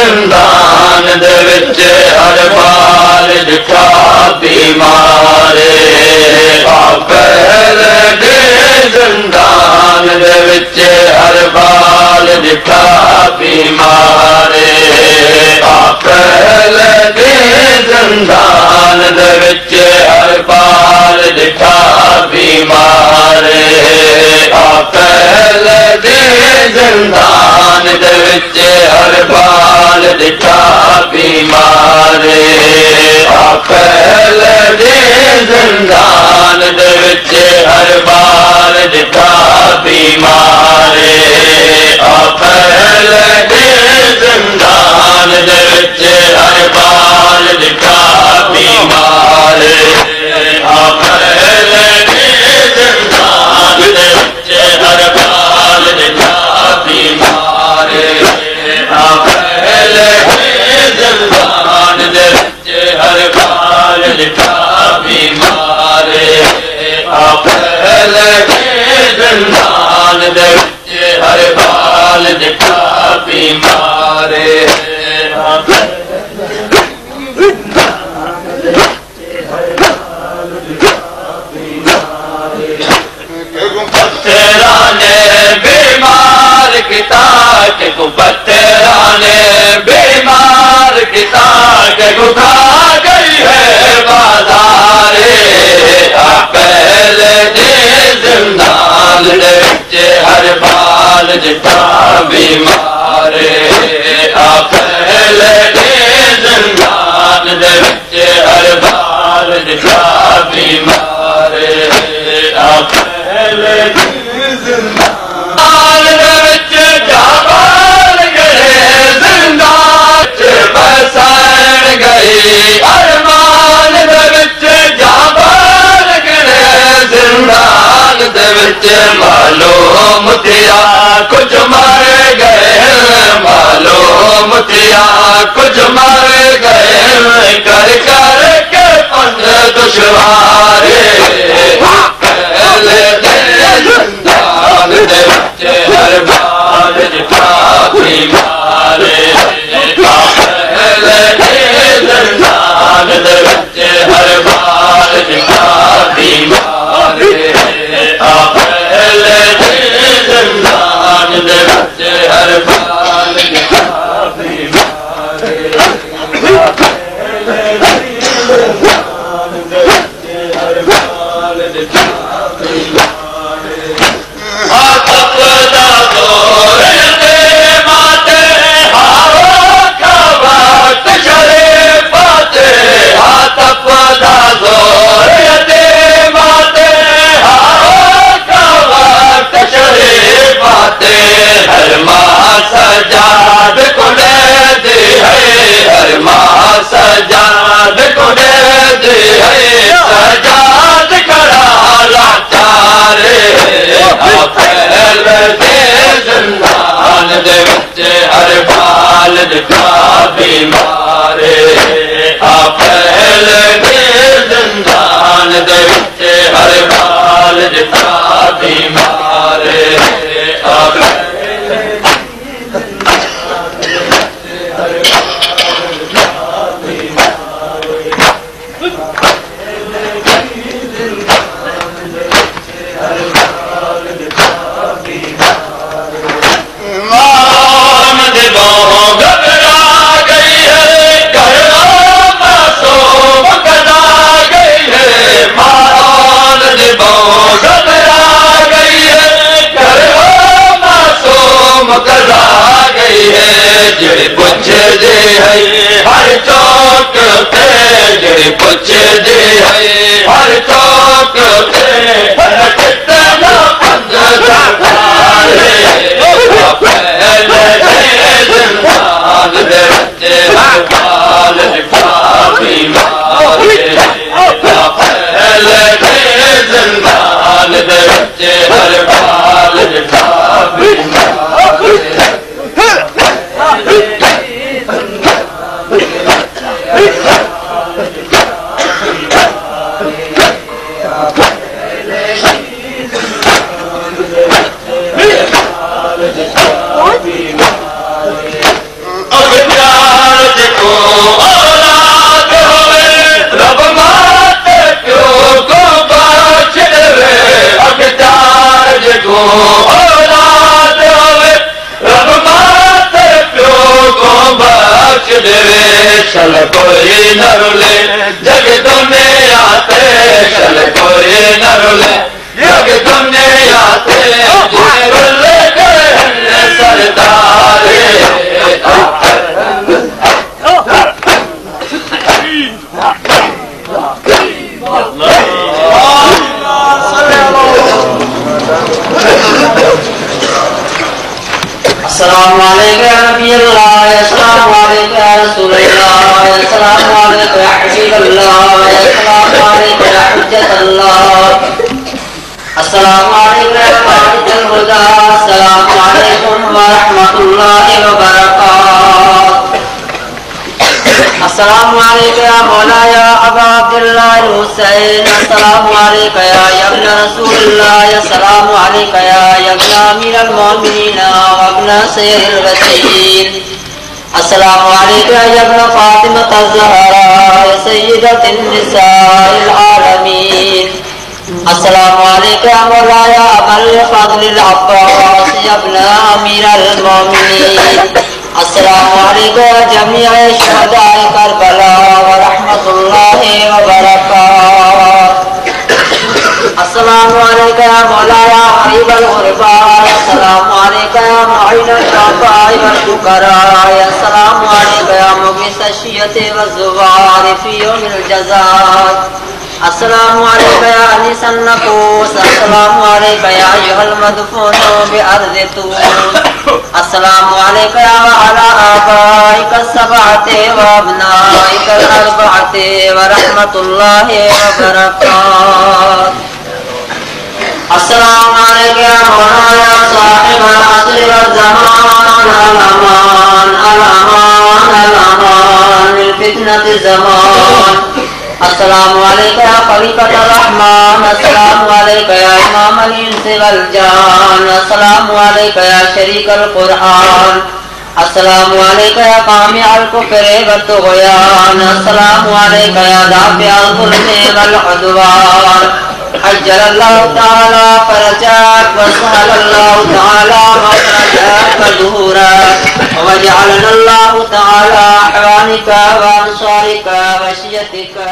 जिंदान दे विच हर बाल दिखा बीमारे पहल दे जिंदान दे विच हर बाल दिखा बीमारे पहल दे जिंदान दे विच हर बाल दिखा बीमारे पहल दे जिंदान दे विच हर बाल दिखा बीमारे पहल दे जिंदान दे विच हर बाल दिखा बीमारे पहल दे जिंदान दे विच हर बाल दिखा बीमारे पहल दे जिंदान दे विच हर बाल दिखा बीमारे पहल दे जिंदान दे विच हर बाल दिखा बीमारे पहल दे जिंदान दे विच हर बाल दिखा बीमारे पत्थराने बीमार किता के को पत्थराने बीमार किता के को खा गई है बाजारे पहले दे जिंदान दे विच हर बाल दिखा बीमारे पहले दे जिंदान दे विच हर बाल दिखा बीमारे पहले दे जिंदान दे विच जाबान गए जिंदान च बसन गई अरमान दे विच जाबान गए जिंदान दे विच मालूम थिया कुछ मर गए मालूम थिया कुछ मर गए कर कर के पंज दुश्वारे पहले दे जिंदान दे विच हर बाल दिखा बीमारे पहले दे जिंदान दे विच हर बाल दिखा बीमारे पहले दे जिंदान दे विच हर बाल दिखा बीमारे सजाद को दे दे है हर माँ सजाद को दे दे है सजाद करा लाचारे पहल दे जिंदान दे विच हर बाल दिखा बीमारे पहल दे जिंदान दे विच हर बाल दिखा बीमारे जड़े पुछदे है हर चौक ते जड़े पुछदे है हर चौक ते कितना पंज सवारे पहले दे जिंदान दे विच हर बाल दिखा बीमारे पहले दे जिंदान दे विच हर बाल दिखा बीमारे औलाद होवे रब माते प्यो को बख्श देवे चल कोई न रुले जग दुनिया ते चल कोई न रुले जग दुनिया ते रुले सरदार अस्सलामु अलैका या नबी अल्लाह, अस्सलामु अलैका या रसूल अल्लाह, अस्सलामु अलैका या हबीब अल्लाह, अस्सलामु अलैका या हुज्जत अल्लाह, अस्सलामु अलैका या बारिकल हुदा, अस्सलामु अलैकुम व रहमतुल्लाहि व बरकातुहू। अस्सलामु अलैका या मौला या अबा अब्दुल्लाह हुसैन, अस्सलामु अलैका या इब्न रसूलुल्लाह, अस्सलामु अलैका या इब्न अमीरुल मोमिनीन व इब्न सय्यिदिल वसीन, अस्सलामु अलैका या इब्न फातिमा अज़्ज़हरा सय्यिदतिन निसाइल आलमीन, अस्सलामु अलैका या मौला या अबुल फज़्लिल अब्बास इब्न अमीरुल मोमिनीन, अस्सलामु अलैका या जमीअ शुहदाए करबला व रहमतुल्लाहि व बरकातुहू। अस्सलामु अलैका या मौला या गरीबल गुरबा, अस्सलामु अलैका या मुइनुल दुआफा वल फुकरा, अस्सलामु अलैका या मुगीस अश्शियति व ज़ुवार फी यौमिल जज़ा, अस्सलामु अलैका या अनीसन नफूस, अस्सलामु अलैका या अय्युहल मदफूनु बि अर्ज़ि तूस, अस्सलामु अलैका या अला आबाइका सबअते व अबनाइका अर्बअते व रहमतुल्लाहि व बरकातुहू। अस्सलामु अलैका या मौलाना साहिबल असर व ज़मान, अल-अमान अल-अमान अल-अमान मिन फितनति ज़मान, अस्सलामु अलैका या खलीफतुर रहमान, अस्सलामु अलैका या इमामल इंस वल जान, अस्सलामु अलैका या शरीकल कुरआन, अस्सलामु अलैका या कामिअल कुफ्र व तुग़यान, अस्सलामु अलैका या दाफ़िअल ज़ुल्म वल उद्वान, अज्जलल्लाहु तआला फरजक व सहलल्लाहु तआला मखरजक व ज़ुहूरक व जअलनल्लाहु तआला अवानिका व अंसारिका व शियतिका।